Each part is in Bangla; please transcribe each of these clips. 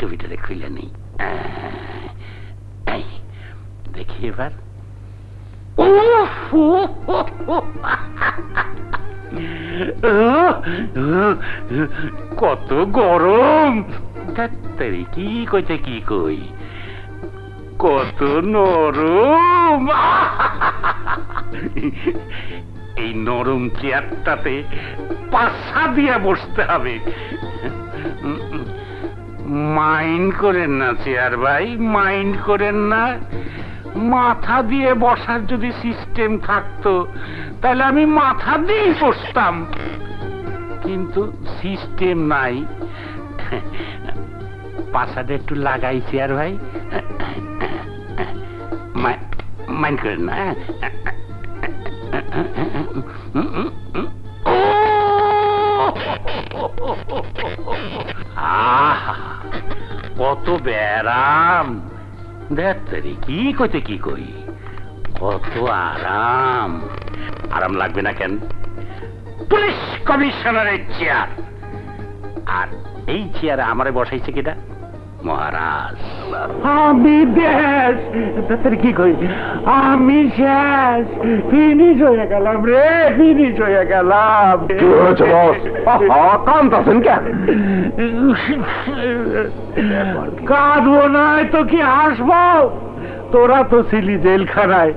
টুপিটারে খুলে নেই। দেখি এবার। কত গরম! কি কইতে কি কই, কত নরম! এই নরম চেয়ারটাতে পাশা দিয়ে বসতে হবে। মাইন্ড করেন না চেয়ার ভাই, মাইন্ড করেন না। মাথা দিয়ে বসার যদি সিস্টেম থাকতো তাহলে আমি মাথা দিয়ে বসতাম, কিন্তু সিস্টেম নাই। পাশাটা একটু লাগাই চেয়ার ভাই, মাইন্ড করেন না। কত ব্যারাম! দেখ কি কইতে কি কই, কত আরাম! আরাম লাগবে না কেন? পুলিশ কমিশনারের চেয়ার, আর এই চেয়ারে আমারে বসাইছে কিনা? মহারাজ। আমি দেশ কি কই, আমি শেষ, ফিনিশ হয়ে গেলাম রে, ফিনিশ হয়ে গেলাম। কি হয়েছে বস? কাঁদতেছেন কেন? কাঁদবো না তো কি হাসবো? তোরা তো ছিলি জেলখানায়,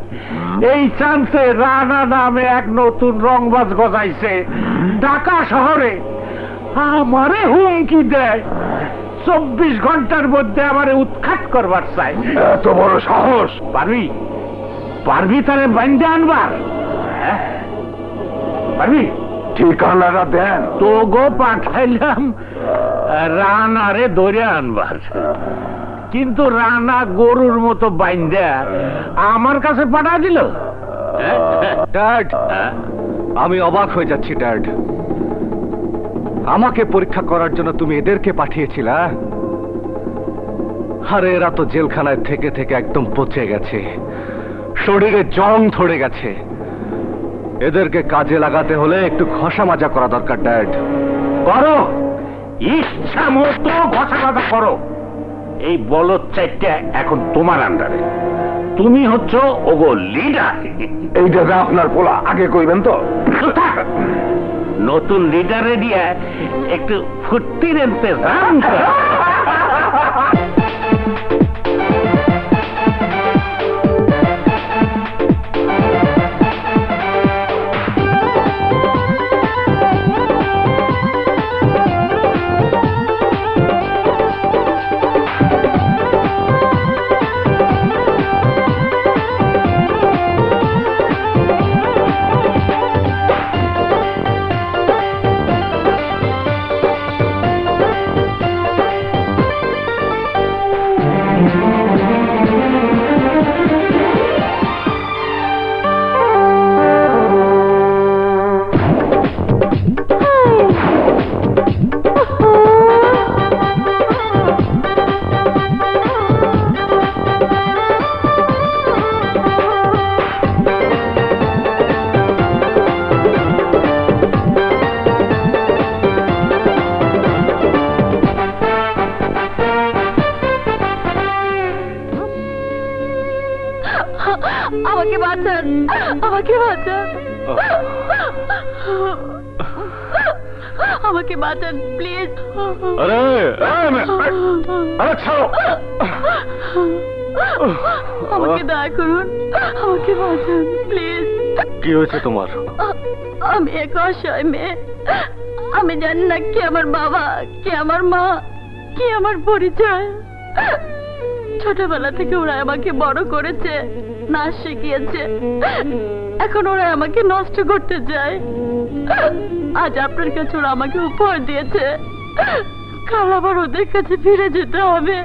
এই চান্সে রানা নামে এক নতুন রংবাজ গজাইছে ঢাকা শহরে, আমারে হুমকি দেয় 24 ঘন্টার মধ্যে আমারে উৎখাত করবার চাই। এত বড় সাহস! পারবি? পারবি তারে বাইন্দে আনবার? পারবি? ঠিকানাটা দেন। তো গো পাঠাইলাম রানারে ধরে আনবার, কিন্তু রানা গরুর মতো বাইন্দে আমার কাছে পাঠা দিল। ড্যাড, আমি অবাক হয়ে যাচ্ছি ড্যাড। আমাকে পরীক্ষা করার জন্য তুমি এদেরকে পাঠিয়েছিলা? আরে এরা তো জেলখানায় থেকে থেকে একদম পচে গেছে, শরীরে জং ধরে গেছে। এদেরকে কাজে লাগাতে হলে একটু ঘষা মাজা করা দরকার ড্যাড। করো, ইচ্ছা মতো ঘষা মাজা করো। এই বলদ চারটা এখন তোমার আন্ডারে, তুমি হচ্ছ ওগো লিডার। এইটা আপনার পোলা, আগে কইবেন তো। নতুন লিডারে দিয়ে একটু ফুর্তির ইন্তজাম কর। আমাকে বাঁচান, আমাকে বাঁচান, আমাকে বাঁচান প্লিজ। আরে আরে ছাড়ো, আমাকে দয়া করুন, আমাকে বাঁচান প্লিজ। কি হয়েছে তোমার? আমি এক অসহায় মেয়ে, আমি জানি না কি আমার বাবা, কি আমার মা, কি আমার পরিচয়। ছোটবেলা থেকে ওরা আমাকে বড় করেছে, নাচ শিখিয়েছে, এখন ওরা আমাকে নষ্ট করতে চায়। আজ আপনার কাছে ওরা আমাকে উপহার দিয়েছে, কাল আবার ওদের কাছে ফিরে যেতে হবে।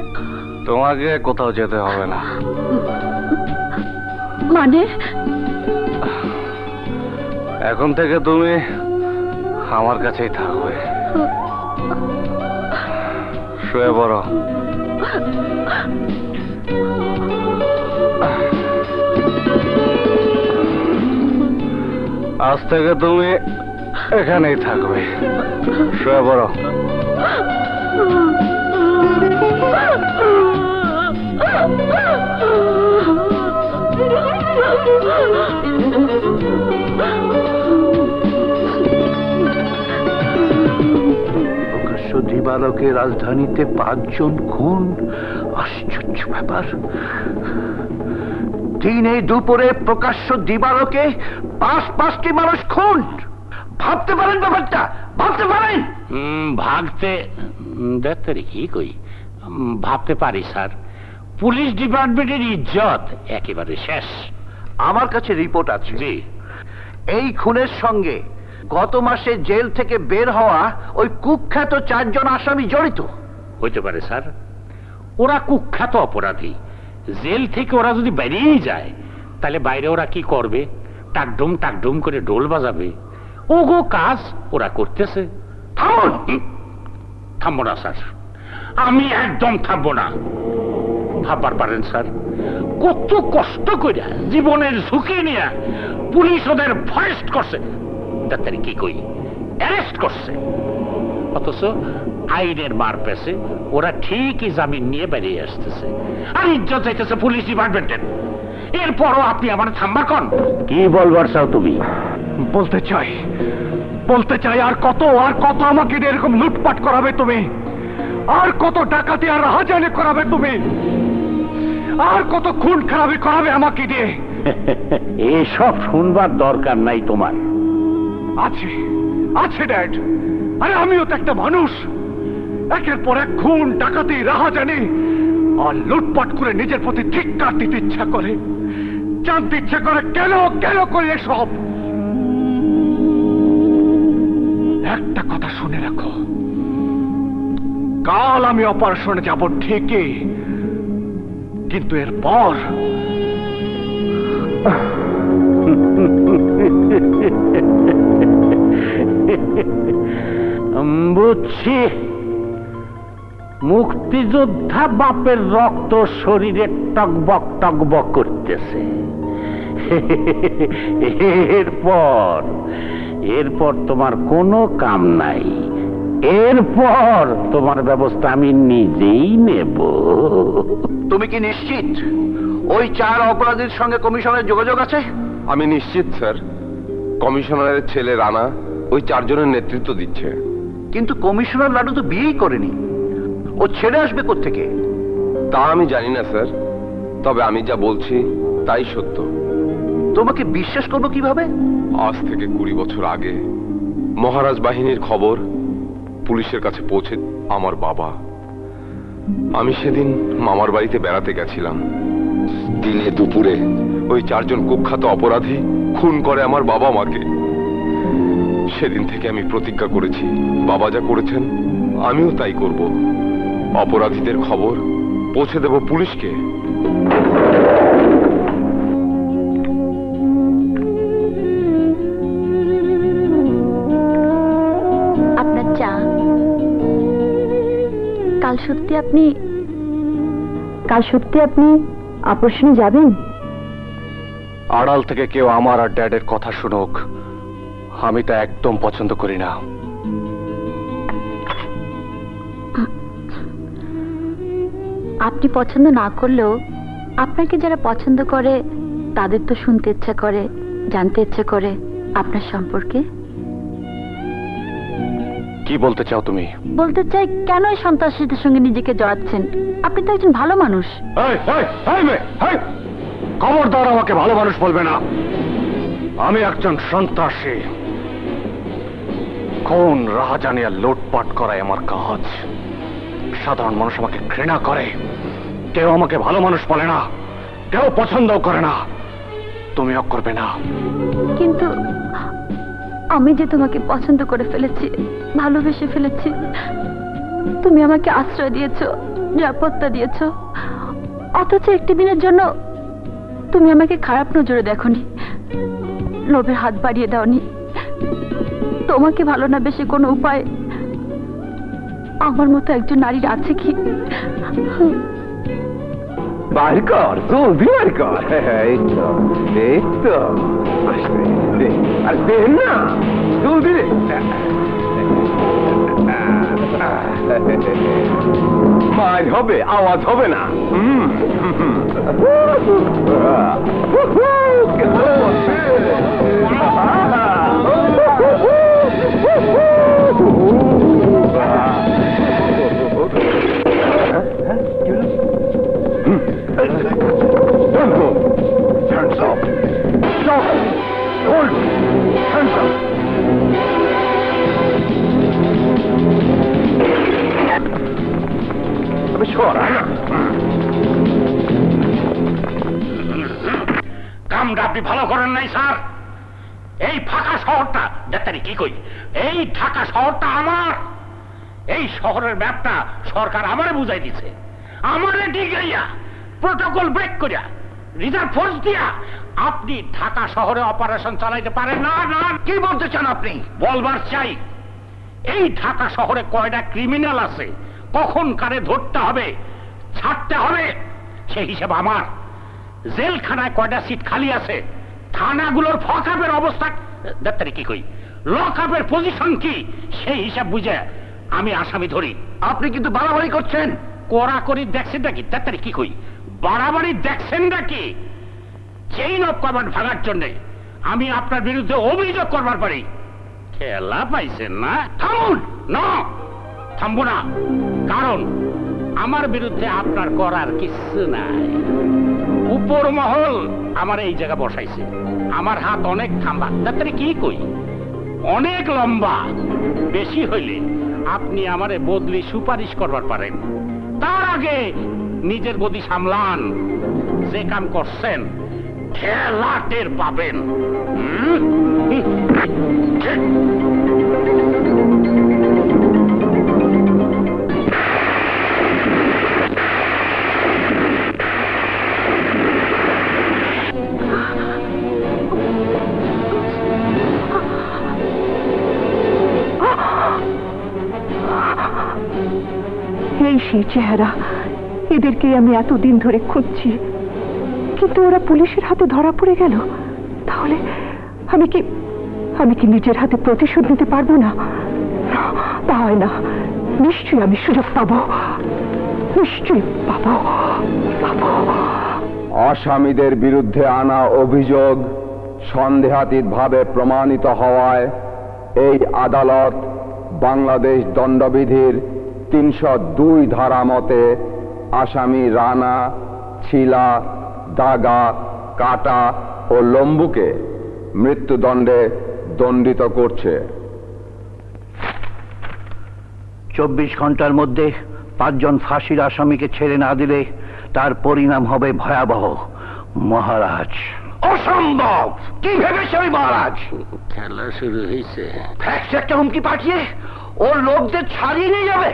তোমাকে কোথাও যেতে হবে না। মানে? এখন থেকে তুমি আমার কাছেই থাকবে। শুয়ে পড়ো। আজ থেকে তুমি এখানেই থাকবে। শুয়ে পড়ো। প্রকাশ্য দিবালোকে রাজধানীতে 5 জন খুন, আশ্চর্য ব্যাপার। দিনে দুপুরে প্রকাশ্য দিবালোকে 5টি মানুষ খুন। ভাবতে পারেন ব্যাপারটা, ভাবতে পারেন? ভাবতে দেখতে কি কই, ভাবতে পারি স্যার। পুলিশ ডিপার্টমেন্টের ইজ্জত একেবারে শেষ। আমার কাছে রিপোর্ট আছে। জি। এই খুনের সঙ্গে গত মাসে জেল থেকে বের হওয়া ওই কুখ্যাত 4 জন আসামি জড়িত। হইতে পারে স্যার, ওরা কুখ্যাত অপরাধী। জেল থেকে ওরা যদি বেরিয়ে যায়, তাহলে বাইরে ওরা কি করবে? টাকডুম টাকডুম করে ঢোল বাজাবে। ওগো কাজ ওরা করতেছে। থামুন। থামবো না স্যার, আমি একদম থামবো না। ভাববার পারেন স্যার, কত কষ্ট করে জীবনের ঝুঁকি নিয়ে পুলিশ ওদের ফরেস্ট করছে, ডাক্তারি কি কই, অ্যারেস্ট করছে। অথচ আইনের মার পেছে ওরা ঠিকই জামিন নিয়ে বেরিয়ে আসতেছে, আর ইজ্জত চাইতেছে পুলিশ ডিপার্টমেন্টের। এরপরও আপনি আমার থাম্বা কন। কি বলবার চাও তুমি? বলতে চাই আর কত আমাকে দিয়ে এরকম লুটপাট করাবে তুমি? আর কত ডাকাতি আর রাহাজানি করাবে তুমি? আর কত খুন খারাপি করাবে আমাকে দিয়ে? এসব শুনবার দরকার নাই তোমার। আছে ড্যাড। আরে আমিও তো একটা মানুষ। একের পর এক খুন, ডাকাতি, রাহাজানি আর লুটপাট করে নিজের প্রতি ধিক্কার দিতে ইচ্ছা করে, জানতে ইচ্ছা করে কেন করে এসব। একটা কথা শুনে রাখো, কাল আমি অপারেশনে যাব ঠিকই, কিন্তু এরপর বুঝছি, মুক্তিযোদ্ধা বাপের রক্ত শরীরে টকবক টকবক করতেছে। এরপর তোমার কোনো কাম নাই। এরপর তোমার ব্যবস্থা আমি নিজেই নেব। তুমি কি নিশ্চিত ওই 4 অপরাধীর সঙ্গে কমিশনের যোগাযোগ আছে? আমি নিশ্চিত স্যার, কমিশনারের ছেলে রানা ওই 4 জনের নেতৃত্ব দিচ্ছে। কিন্তু কমিশনার লাডু তো বিয়েই করেনি, ও ছেড়ে আসবে কোত্থেকে? তা আমি জানি না স্যার, তবে আমি যা বলছি তাই সত্য। তোমাকে বিশ্বাস করবো কিভাবে? আজ থেকে 20 বছর আগে মহারাজ বাহিনীর খবর পুলিশের কাছে পৌঁছে আমার বাবা। আমি সেদিন মামার বাড়িতে বেড়াতে গেছিলাম। দিনে দুপুরে ওই 4 জন কুখ্যাত অপরাধী খুন করে আমার বাবা মাকে। সেদিন থেকে আমি প্রতিজ্ঞা করেছি, বাবা যা করেছেন আমিও তাই করব। অপরাধীদের খবর পৌঁছে দেব পুলিশকে। আপনার চা। কাল সত্যি আপনি অপারেশনে যাবেন? আড়াল থেকে কেউ আমার আর ড্যাডের কথা শুনুক, আমি তা একদম পছন্দ করি না। আপনি পছন্দ না করলেও আপনাকে যারা পছন্দ করে তাদের তো শুনতে ইচ্ছা করে, জানতে ইচ্ছা করে আপনার সম্পর্কে। কি বলতে চাও তুমি? বলতে চাই, কেন এই সন্ত্রাসীদের সঙ্গে নিজেকে জড়াচ্ছেন? আপনি তো একজন ভালো মানুষ। খবরদার আমাকে ভালো মানুষ বলবে না। আমি একজন সন্ত্রাসী। খুন, রাহাজানি আর লুটপাট করাই আমার কাজ। সাধারণ মানুষ আমাকে ঘৃণা করে, কেউ আমাকে ভালো মানুষ বলে না, কেউ পছন্দও করে না। তুমিও করবে না। কিন্তু আমি যে তোমাকে পছন্দ করে ফেলেছি, ভালোবেসে ফেলেছি। তুমি আমাকে আশ্রয় দিয়েছো, নিরাপত্তা দিয়েছো, অথচ একটি দিনের জন্য তুমি আমাকে খারাপ নজরে দেখোনি, লোভের হাত বাড়িয়ে দাওনি। তোমাকে ভালো না বেশি কোনো উপায় আমার মতো একজন নারীর আছে কি? বার কর, জলদি বার কর। এই তো আসবে, আর না জলদি। মার হবে, আওয়াজ হবে না। Don't go. Hands up. Stop. Hold. Hands up. কামটা আপনি ভালো করেন নাই স্যার। এই ফাঁকা শহরটা ডাক্তারি কি কই, এই ঢাকা শহরটা আমার। এই শহরের ম্যাপটা সরকার আমারে বুঝাই দিছে, আমারে ডিগাইয়া প্রোটোকল ব্রেক করিয়া রিজার্ভ ফোর্স দিয়া আপনি ঢাকা শহরে অপারেশন চালাইতে পারেন না। না, কি বলতে চান আপনি? বলবার চাই, এই ঢাকা শহরে কয়টা ক্রিমিনাল আছে, কখন কারে ধরতে হবে ছাড়তে হবে সেই হিসাব আমার। জেলখানায় কয়টা সিট খালি আছে, থানাগুলোর ফকআপের অবস্থা ডাক্তারি কি কই, লকআপের পজিশন কি, সেই হিসাব বুঝে আমি আসামি ধরি। আপনি কিন্তু বাড়াবাড়ি করছেন। কড়াকড়ি দেখছেন নাকি ডাক্তারি কি কই, বাড়াবাড়ি দেখছেন নাকি? চেইন অফ কমান্ড ভাঙার জন্য আমি আপনার বিরুদ্ধে অভিযোগ করবার পারি। খেলা পাইছেন না? থামুন। না, থামবো না, কারণ আমার বিরুদ্ধে আপনার করার কিছু নাই। উপর মহল আমার এই জায়গা বসাইছে, আমার হাত অনেক খাম্বা ডাক্তারি কি কই, অনেক লম্বা। বেশি হইলে আপনি আমারে বদলি সুপারিশ করবার পারেন। তার আগে নিজের গদি সামলান। যে কাম করছেন খেলা টের পাবেন। এই সেই চেহারা, এদেরকে আমি এতদিন ধরে খুঁজছি, কিন্তু ওরা পুলিশের হাতে ধরা পড়ে গেল। তাহলে আমি কি নিজের হাতে প্রতিশোধ নিতে পারবো না? তা হয় না, নিশ্চয়ই আমি সুযোগ পাবো, নিশ্চয়ই পাবো। আসামিদের বিরুদ্ধে আনা অভিযোগ সন্দেহাতীতভাবে প্রমাণিত হওয়ায় এই আদালত বাংলাদেশ দণ্ডবিধির 302 ধারা মতে আসামি রানা, ছিলা, দাগা, কাটা ও লম্বুকে মৃত্যুদণ্ডে দণ্ডিত করছে। 24 ঘন্টার মধ্যে 5 জন ফাঁসির আসামিকে ছেড়ে না দিলে তার পরিণাম হবে ভয়াবহ। মহারাজ। অসম্ভব! কি ভেবেছে ওই মহারাজ? খেলা শুরু হয়েছে। ফ্যাক্স একটা হুমকি পাঠিয়ে ওর লোকদের ছাড়িয়ে নিয়ে যাবে?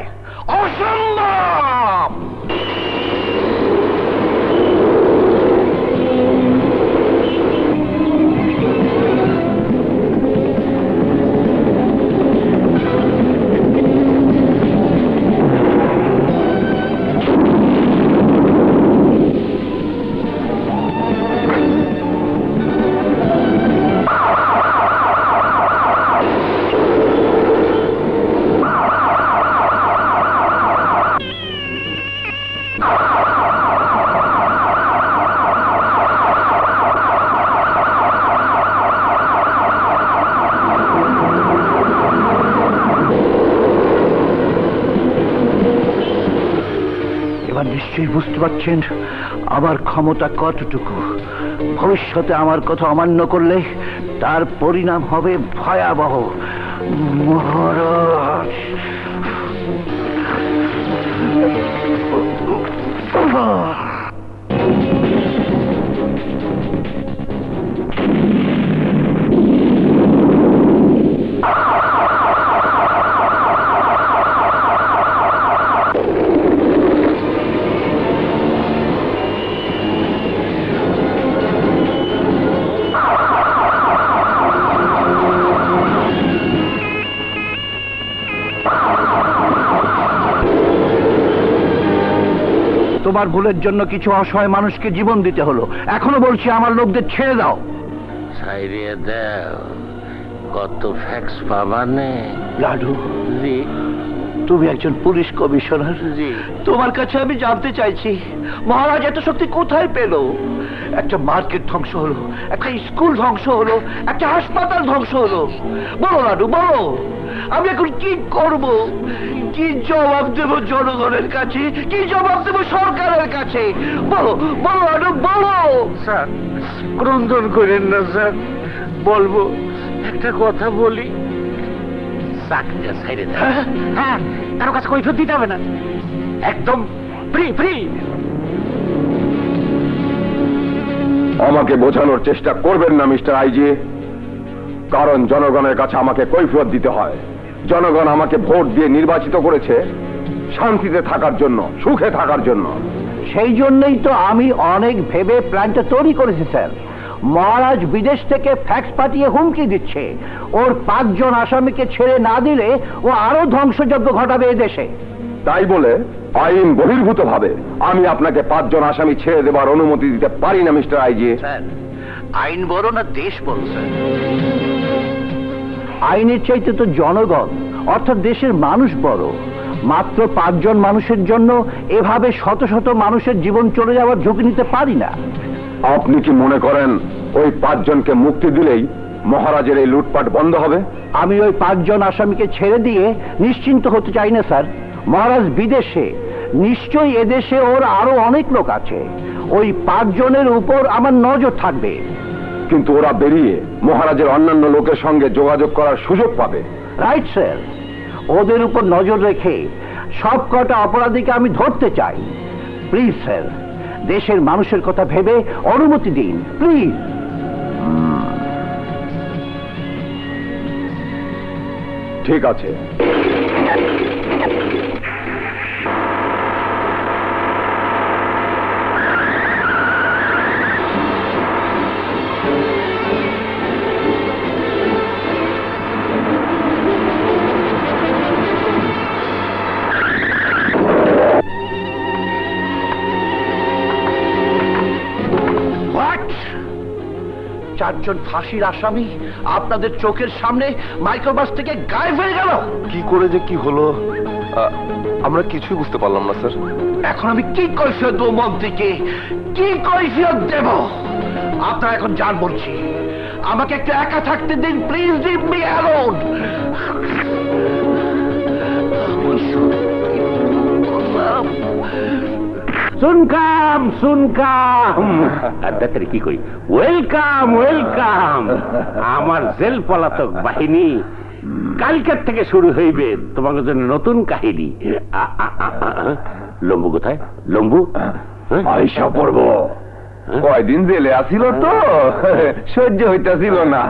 অসম্ভব! নিশ্চয়ই বুঝতে পারছেন আমার ক্ষমতা কতটুকু। ভবিষ্যতে আমার কথা অমান্য করলে তার পরিণাম হবে ভয়াবহ। মহারাজ। তোমার ভুলের জন্য কিছু অসহায় মানুষকে জীবন দিতে হলো, এখনো বলছি আমার লোকদের ছেড়ে দাও। ছাইড়িয়ে দাও, কত ফ্যাক্স পাবানে? লাডু, জি তুমি একজন পুলিশ কমিশনার। জি। তোমার কাছে আমি জানতে চাইছি, মহারাজ এত শক্তি কোথায় পেল? একটা মার্কেট ধ্বংস হলো, একটা স্কুল ধ্বংস হলো, একটা হাসপাতাল ধ্বংস হলো। বলো লাডু, বলো, আমি এখন কি করব? কি জবাব দেব জনগণের কাছে? কি জবাব দেব সরকারের কাছে? বলো বলো লাডু, বলো। স্যার, ক্রন্দন করেন না স্যার, বলবো। একটা কথা বলি, চাকরিটা ছেড়ে দেন। হ্যাঁ, কারো কাছে কৈফিয়ত দিতে হবে না, একদম ফ্রি ফ্রি। আমাকে বোঝানোর চেষ্টা করবেন না মিস্টার আইজি, কারণ জনগণের কাছে আমাকে কৈফিয়ত দিতে হয়। জনগণ আমাকে ভোট দিয়ে নির্বাচিত করেছে শান্তিতে থাকার জন্য, সুখে থাকার জন্য। সেই জন্যই তো আমি অনেক ভেবে প্ল্যানটা তৈরি করেছি স্যার। মহারাজ বিদেশ থেকে ফ্যাক্স পাঠিয়ে হুমকি দিচ্ছে, ওর 5 জন আসামিকে ছেড়ে না দিলে ও আরো ধ্বংসযজ্ঞ ঘটাবে এদেশে। তাই বলে আইন বহির্ভূত ভাবে আমি আপনাকে 5 জন আসামি ছেড়ে দেবার অনুমতি দিতে পারি না মিস্টার আইজি। স্যার, আইন বড় না দেশ বড় স্যার? আইনের চাইতে তো জনগণ অর্থাৎ দেশের মানুষ বড়। মাত্র 5 জন মানুষের জন্য এভাবে শত শত মানুষের জীবন চলে যাওয়ার ঝুঁকি নিতে পারি না। আপনি কি মনে করেন ওই 5 জনকে মুক্তি দিলেই মহারাজের এই লুটপাট বন্ধ হবে? আমি ওই 5 জন আসামিকে ছেড়ে দিয়ে নিশ্চিন্ত হতে চাই না স্যার। মহারাজ বিদেশে, নিশ্চয়ই এদেশে ওর আরো অনেক লোক আছে। ওই 5 জনের উপর আমার নজর থাকবে। কিন্তু ওরা বেরিয়ে মহারাজের অন্যান্য লোকের সঙ্গে যোগাযোগ করার সুযোগ পাবে। রাইট স্যার, ওদের উপর নজর রেখে সব কটা অপরাধীকে আমি ধরতে চাই। প্লিজ স্যার, দেশের মানুষের কথা ভেবে অনুমতি দিন প্লিজ। ঠিক আছে। চারজন ফাঁসির আসামি আপনাদের চোখের সামনে মাইক্রোবাস থেকে গায়েব হয়ে গেল। কি করে যে কি হলো আমরা কিছুই বুঝতে পারলাম না স্যার। এখন আমি কি কৈফিয়ত দেব মন্ত্রীকে? কি কৈফিয়ত দেব? আপনারা এখন যান বলছি। আমাকে একটু একা থাকতে দিন প্লিজ, লিভ মি অ্যালোন। শুনকাম শুনকাম, আদাতের কি কই, ওয়েলকাম ওয়েলকাম। আমার জেল পলাতক বাহিনী কালকের থেকে শুরু হইবে তোমাদের জন্য নতুন কাহিনী। লম্বু কোথায়? লম্বু আইসা পড়ব। কয়দিন জেলে আসিল তো সহ্য হইতাছিল না,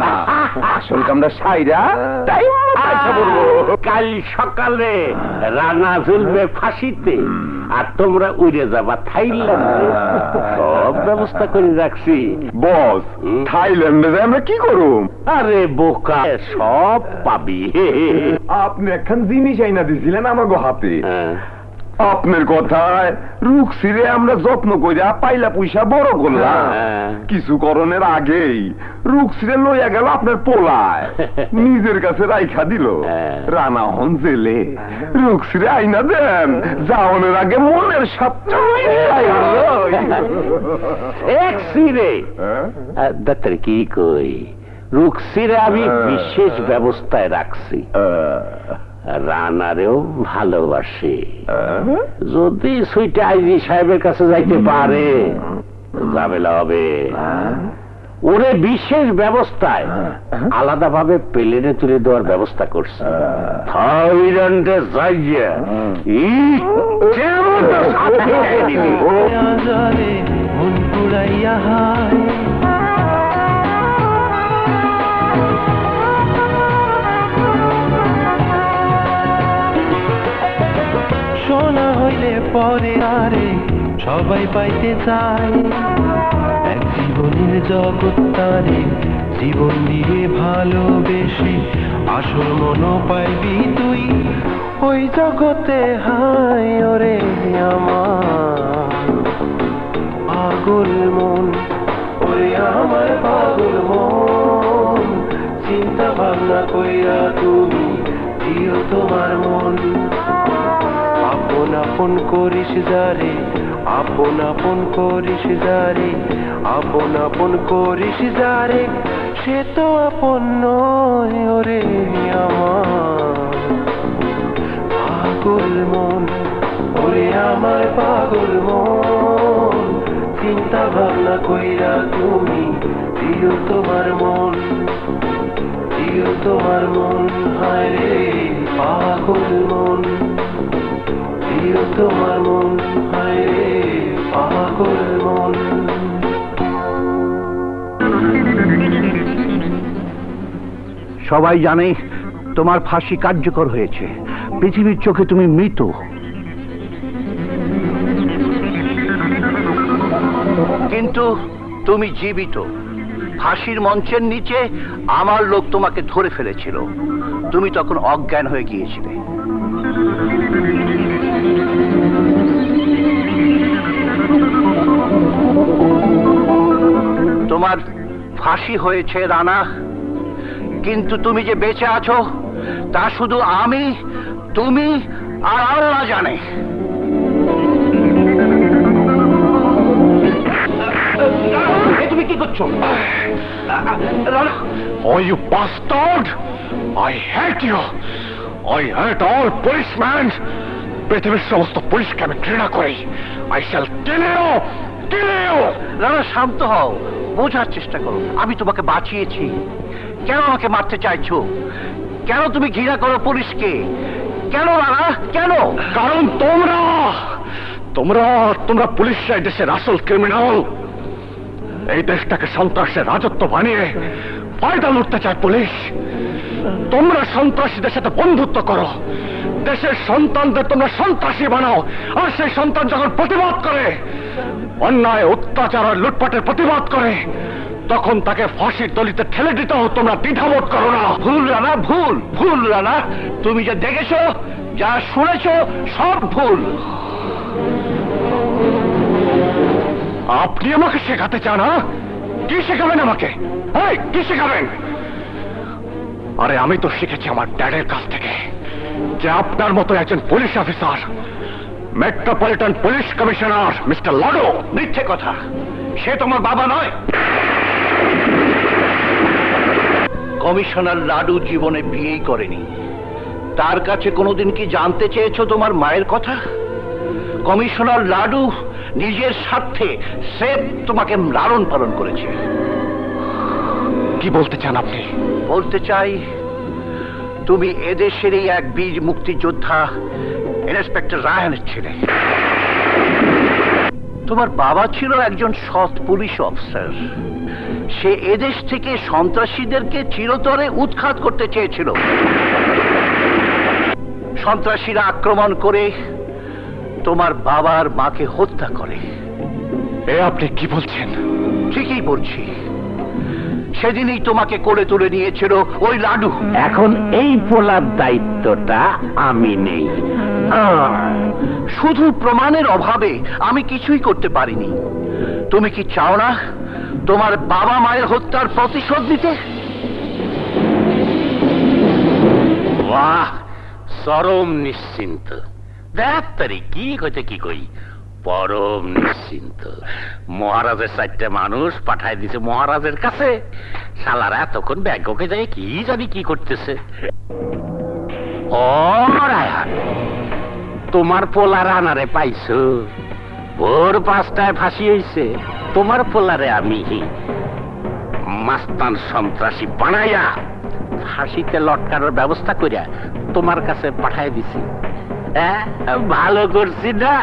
আসল কামটা সাইরা তাই আইসা পড়ব। কাল সকালে রানা ঝুলবে ফাঁসিতে, আর তোমরা উড়ে যাবা থাইল্যান্ডে। সব ব্যবস্থা করে রাখছি। বস, থাইল্যান্ডে আমরা কি করুম? আরে বোকা, সব পাবি। আপনি একখান জিনিস আইনা দিছিলেন আমাকে হাতে। আপনার কথায় রুকসিরে আমরা যত্ন করে পাইলা পয়সা বড় করলাম। কিছু করণের আগেই রুকসিরে লইয়া গেল আপনার পোলায়, নিজের কাছে রাইখা দিল। রানা হন জেলে, রুকসিরে আইনা দেন যাওয়ানোর আগে মনের সাপটা ডাক্তার কি কই, রুকসিরে আমি বিশেষ ব্যবস্থায় রাখছি। রানারেও ভালোবাসে, যদি সুইটা আইজি সাহেবের কাছে যাইতে পারে ঝামেলা হবে। ওরে বিশেষ ব্যবস্থায় আলাদাভাবে প্লেনে তুলে দেওয়ার ব্যবস্থা করছে। থাইল্যান্ডে যাইয়া শোনা হইলে পরে আরে সবাই পাইতে চায় এক জীবনের জগৎ তারে, জীবন দিয়ে ভালোবেসে আসল মন পাইবি তুই ওই জগতে। হায় ওরে আমার পাগল মন, ওরে আমার পাগল মন, চিন্তা ভাবনা কইরা তুমি দিও তোমার মন আপন আপন করিস যারে আপন আপন করিস যারে আপন আপন করিস যারে সে তো আপন নয় ওরে আমার পাগল মন ওরে আমার পাগল মন চিন্তা ভাবনা কইরা তুমি দিও তোমার মন দিও তোমার মন হায় রে পাগল মন দিও তোমার মন হায় রে পাগল মন সবাই জানে তোমার ফাঁসি কার্যকর হয়েছে, পৃথিবীর চোখে তুমি মৃত। কিন্তু তুমি জীবিত। ফাঁসির মঞ্চের নিচে আমার লোক তোমাকে ধরে ফেলেছিল, তুমি তখন অজ্ঞান হয়ে গিয়েছিলে। তোমার ফাঁসি হয়েছে রানা, কিন্তু তুমি যে বেঁচে আছো তা শুধু আমি, তুমি আর আল্লাহ জানে। তুমি কি করছো? Oh, you bastard! I hate you! I hate all policemen! পৃথিবীর সমস্ত পুলিশকে আমি ঘৃণা করি। I shall kill you! Kill you! Rana শান্ত হও, বোঝার চেষ্টা করো। আমি তোমাকে বাঁচিয়েছি, কেন আমাকে মারতে চাইছো? কেন তুমি ঘৃণা করো পুলিশকে? কেন রানা, কেন? কারণ তোমরা পুলিশরা দেশের আসল ক্রিমিনাল। এই দেশটাকে সন্ত্রাসের রাজত্ব বানিয়ে ফায়দা লুটতে চায় পুলিশ। তোমরা সন্ত্রাসীদের সাথে বন্ধুত্ব করো, দেশের সন্তানদের তোমরা সন্ত্রাসী বানাও, আর সেই সন্তান যখন প্রতিবাদ করে, অন্যায় অত্যাচার আর লুটপাটের প্রতিবাদ করে, তখন তাকে ফাঁসির দলিতে ঠেলে দিতেও তোমরা দ্বিধাবোধ করো না। ভুল রানা, ভুল ভুল রানা। তুমি যা দেখেছো, যা শুনেছো, সব ভুল। আপনি আমাকে শেখাতে চান? কি শেখাবেন আমাকে? কি শেখাবেন? আরে আমি তো শিখেছি আমার ড্যাডের কাছ থেকে, যে আপনার মতো একজন police officer, metropolitan police commissioner mister laddoo. মিথ্যে কথা, সে তোমার বাবা নয়। কমিশনার লাডু জীবনে বিয়েই করেনি। তার কাছে কোনোদিন কি জানতে চেয়েছো তোমার মায়ের কথা? কমিশনার লাডু নিজের স্বার্থে সেফ তোমাকে লালন পালন করেছে। কি বলতে চান আপনি? বলতে চাই, তুমি এদেশেরই এক বীর মুক্তিযোদ্ধা ইন্সপেক্টর রায়ানের ছেলে। তোমার বাবা ছিল একজন সৎ পুলিশ অফিসার। সে এদেশ থেকে সন্ত্রাসীদেরকে চিরতরে উৎখাত করতে চেয়েছিল। সন্ত্রাসীরা আক্রমণ করে তোমার বাবার মাকে হত্যা করে। আপনি কি বলছেন? ঠিকই বলছি। সেদিনই তোমাকে কোলে তুলে নিয়েছিল ওই লাডু। এখন এই পোলার দায়িত্বটা আমি নেই। শুধু প্রমাণের অভাবে আমি কিছুই করতে পারিনি। তুমি কি চাও না তোমার বাবা মায়ের হত্যার প্রতিশোধ নিতে? বাহ, চরম নিশ্চিন্ত। দেখ তারি কি কইতে কি কই, পরম নিশ্চিন্ত। মহারাজের 4টে মানুষ পাঠাই দিছে মহারাজের কাছে। শালারা এতক্ষণ ব্যাংককে যাই কি জানি কি করতেছে। ও রায়হান, তোমার পোলার আনারে পাইছো? ভোর 5টায় ফাঁসি হইছে। তোমার পোলারে আমি মাস্তান সন্ত্রাসী বানাইয়া ফাঁসিতে লটকানোর ব্যবস্থা করিয়া তোমার কাছে পাঠাই দিছি। ভালো করছি না?